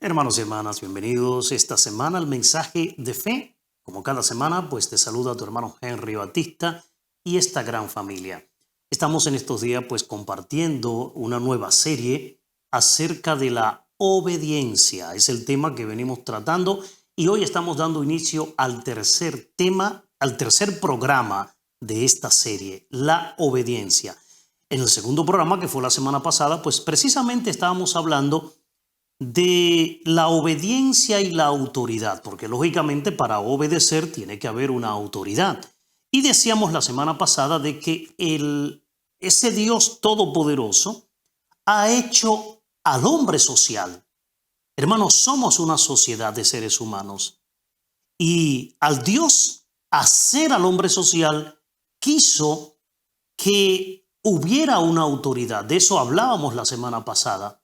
Hermanos y hermanas, bienvenidos esta semana al mensaje de fe. Como cada semana, pues te saluda tu hermano Henry Batista y esta gran familia. Estamos en estos días pues compartiendo una nueva serie acerca de la obediencia. Es el tema que venimos tratando y hoy estamos dando inicio al tercer tema, al tercer programa de esta serie, la obediencia. En el segundo programa, que fue la semana pasada, pues precisamente estábamos hablando de la obediencia y la autoridad, porque lógicamente para obedecer tiene que haber una autoridad. Y decíamos la semana pasada de que ese Dios todopoderoso ha hecho al hombre social. Hermanos, somos una sociedad de seres humanos. Y al Dios hacer al hombre social, quiso que hubiera una autoridad. De eso hablábamos la semana pasada.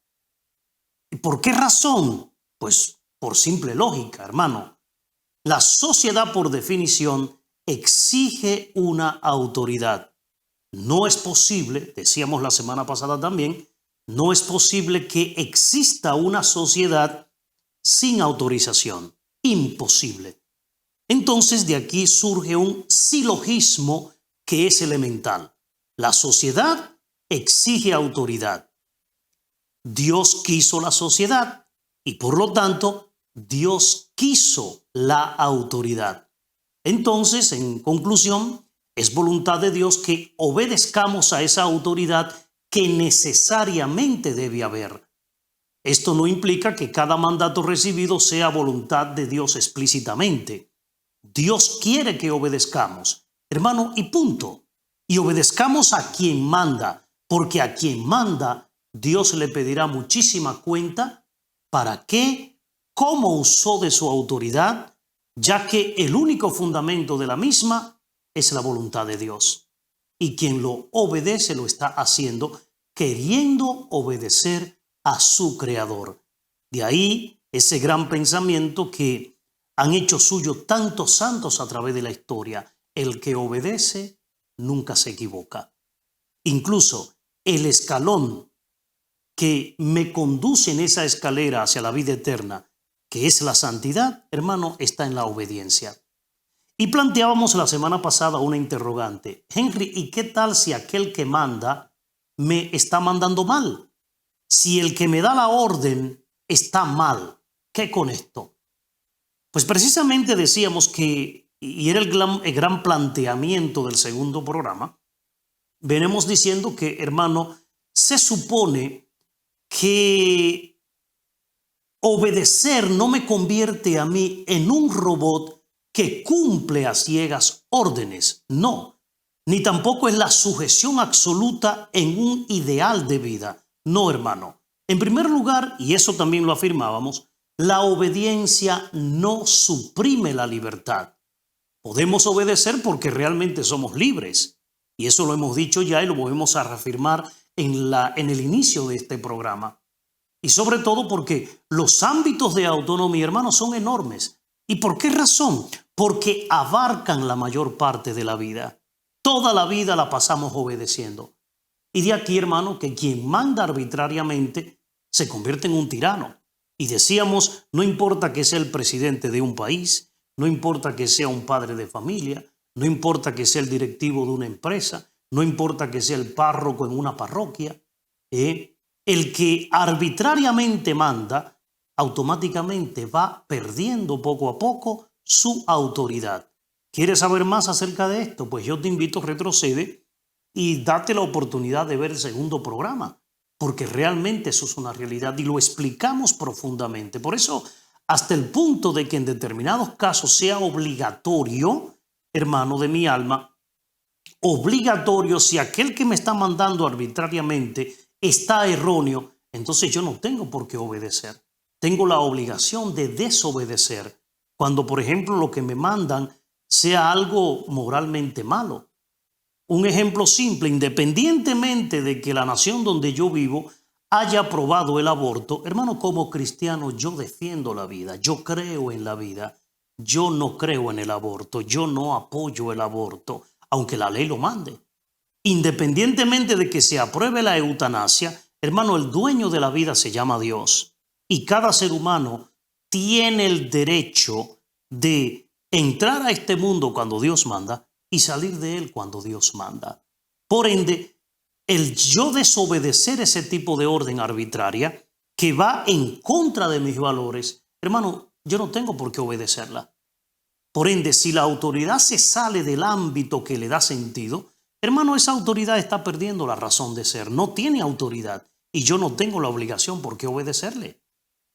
¿Por qué razón? Pues por simple lógica, hermano. La sociedad, por definición, exige una autoridad. No es posible, decíamos la semana pasada también, no es posible que exista una sociedad sin autorización. Imposible. Entonces de aquí surge un silogismo que es elemental. La sociedad exige autoridad. Dios quiso la sociedad y por lo tanto Dios quiso la autoridad. Entonces, en conclusión, es voluntad de Dios que obedezcamos a esa autoridad que necesariamente debe haber. Esto no implica que cada mandato recibido sea voluntad de Dios explícitamente. Dios quiere que obedezcamos, hermano, y punto. Y obedezcamos a quien manda, porque a quien manda Dios le pedirá muchísima cuenta para qué, cómo usó de su autoridad, ya que el único fundamento de la misma es la voluntad de Dios. Y quien lo obedece lo está haciendo queriendo obedecer a su Creador. De ahí ese gran pensamiento que han hecho suyo tantos santos a través de la historia. El que obedece nunca se equivoca. Incluso el escalón que me conduce en esa escalera hacia la vida eterna, que es la santidad, hermano, está en la obediencia. Y planteábamos la semana pasada una interrogante. Henry, ¿y qué tal si aquel que manda me está mandando mal? Si el que me da la orden está mal, ¿qué con esto? Pues precisamente decíamos que, y era el gran planteamiento del segundo programa, venimos diciendo que, hermano, se supone que obedecer no me convierte a mí en un robot que cumple a ciegas órdenes. No, ni tampoco es la sujeción absoluta en un ideal de vida. No, hermano. En primer lugar, y eso también lo afirmábamos, la obediencia no suprime la libertad. Podemos obedecer porque realmente somos libres. Y eso lo hemos dicho ya y lo volvemos a reafirmar en el inicio de este programa. Y sobre todo porque los ámbitos de autonomía, hermanos, son enormes. ¿Y por qué razón? Porque abarcan la mayor parte de la vida. Toda la vida la pasamos obedeciendo. Y de aquí, hermano, que quien manda arbitrariamente se convierte en un tirano. Y decíamos, no importa que sea el presidente de un país, no importa que sea un padre de familia, no importa que sea el directivo de una empresa, no importa que sea el párroco en una parroquia, el que arbitrariamente manda automáticamente va perdiendo poco a poco su autoridad. ¿Quieres saber más acerca de esto? Pues yo te invito, retrocede y date la oportunidad de ver el segundo programa, porque realmente eso es una realidad y lo explicamos profundamente. Por eso, hasta el punto de que en determinados casos sea obligatorio, hermano de mi alma, obligatorio, si aquel que me está mandando arbitrariamente está erróneo, entonces yo no tengo por qué obedecer. Tengo la obligación de desobedecer cuando, por ejemplo, lo que me mandan sea algo moralmente malo. Un ejemplo simple, independientemente de que la nación donde yo vivo haya aprobado el aborto, hermano, como cristiano yo defiendo la vida, yo creo en la vida, yo no creo en el aborto, yo no apoyo el aborto, aunque la ley lo mande. Independientemente de que se apruebe la eutanasia, hermano, el dueño de la vida se llama Dios. y cada ser humano tiene el derecho de entrar a este mundo cuando Dios manda y salir de él cuando Dios manda. Por ende, el yo desobedecer ese tipo de orden arbitraria que va en contra de mis valores, hermano, yo no tengo por qué obedecerla. Por ende, si la autoridad se sale del ámbito que le da sentido, hermano, esa autoridad está perdiendo la razón de ser, no tiene autoridad y yo no tengo la obligación por qué obedecerle.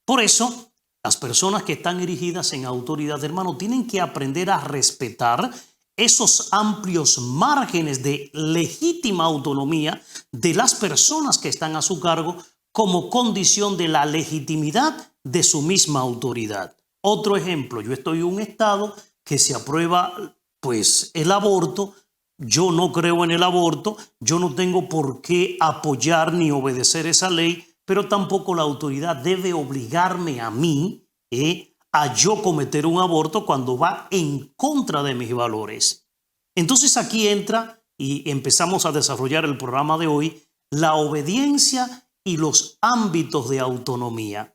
Por eso, las personas que están erigidas en autoridad, hermano, tienen que aprender a respetar esos amplios márgenes de legítima autonomía de las personas que están a su cargo como condición de la legitimidad de su misma autoridad. Otro ejemplo, yo estoy en un estado que se aprueba pues el aborto, yo no creo en el aborto, yo no tengo por qué apoyar ni obedecer esa ley, pero tampoco la autoridad debe obligarme a mí a yo cometer un aborto cuando va en contra de mis valores. Entonces aquí entra y empezamos a desarrollar el programa de hoy, la obediencia y los ámbitos de autonomía.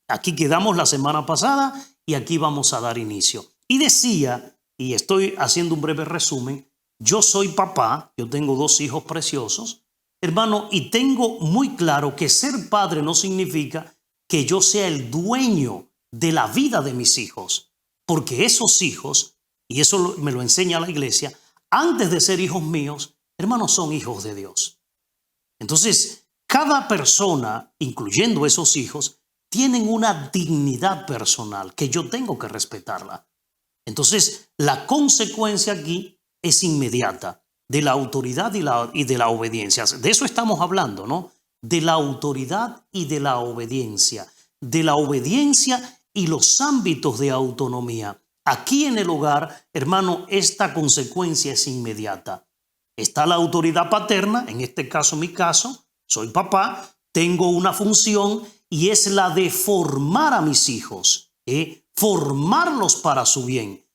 Aquí quedamos la semana pasada y aquí vamos a dar inicio. Y decía, y estoy haciendo un breve resumen, yo soy papá, yo tengo 2 hijos preciosos, hermano, y tengo muy claro que ser padre no significa que yo sea el dueño de la vida de mis hijos, porque esos hijos, y eso me lo enseña la iglesia, antes de ser hijos míos, hermanos, son hijos de Dios. Entonces, cada persona, incluyendo esos hijos, tienen una dignidad personal que yo tengo que respetarla. Entonces, la consecuencia aquí es inmediata de la autoridad y de la obediencia. De eso estamos hablando, ¿no? De la autoridad y de la obediencia. De la obediencia y los ámbitos de autonomía. Aquí en el hogar, hermano, esta consecuencia es inmediata. Está la autoridad paterna, en este caso, mi caso, soy papá, tengo una función y es la de formar a mis hijos, formarlos para su bien.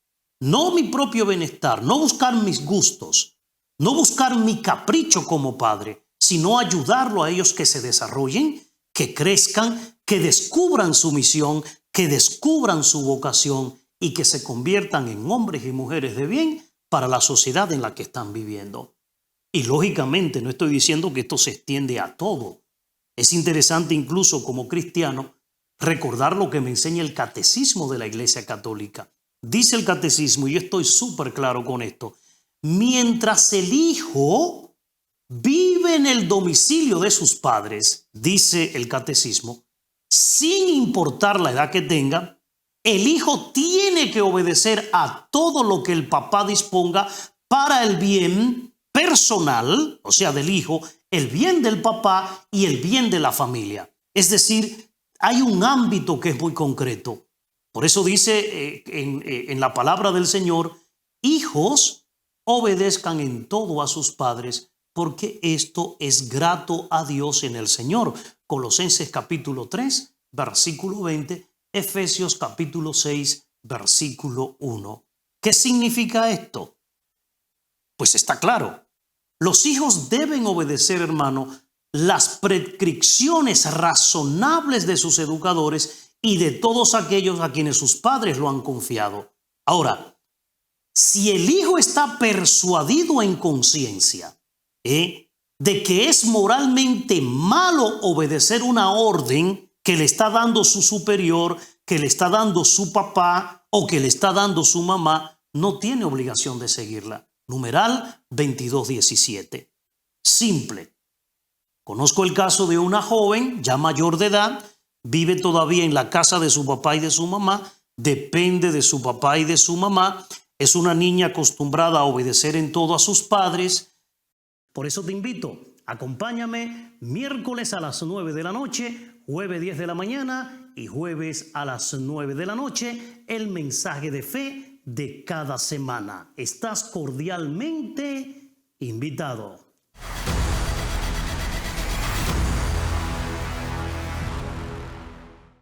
No mi propio bienestar, no buscar mis gustos, no buscar mi capricho como padre, sino ayudarlo a ellos que se desarrollen, que crezcan, que descubran su misión, que descubran su vocación y que se conviertan en hombres y mujeres de bien para la sociedad en la que están viviendo. Y lógicamente no estoy diciendo que esto se extiende a todo. Es interesante incluso como cristiano recordar lo que me enseña el catecismo de la Iglesia Católica. Dice el catecismo, y yo estoy súper claro con esto, mientras el hijo vive en el domicilio de sus padres, dice el catecismo, sin importar la edad que tenga, el hijo tiene que obedecer a todo lo que el papá disponga para el bien personal, o sea, del hijo, el bien del papá y el bien de la familia. Es decir, hay un ámbito que es muy concreto. Por eso dice en la palabra del Señor, hijos, obedezcan en todo a sus padres, porque esto es grato a Dios en el Señor. Colosenses capítulo 3, versículo 20, Efesios capítulo 6, versículo 1. ¿Qué significa esto? Pues está claro. Los hijos deben obedecer, hermano, las prescripciones razonables de sus educadores y de todos aquellos a quienes sus padres lo han confiado. Ahora, si el hijo está persuadido en conciencia de que es moralmente malo obedecer una orden que le está dando su superior, que le está dando su papá o que le está dando su mamá, no tiene obligación de seguirla. Numeral 22:17. Simple. Conozco el caso de una joven ya mayor de edad, vive todavía en la casa de su papá y de su mamá, depende de su papá y de su mamá, es una niña acostumbrada a obedecer en todo a sus padres. Por eso te invito, acompáñame miércoles a las 9 de la noche, jueves 10 de la mañana y jueves a las 9 de la noche, el mensaje de fe de cada semana. Estás cordialmente invitado.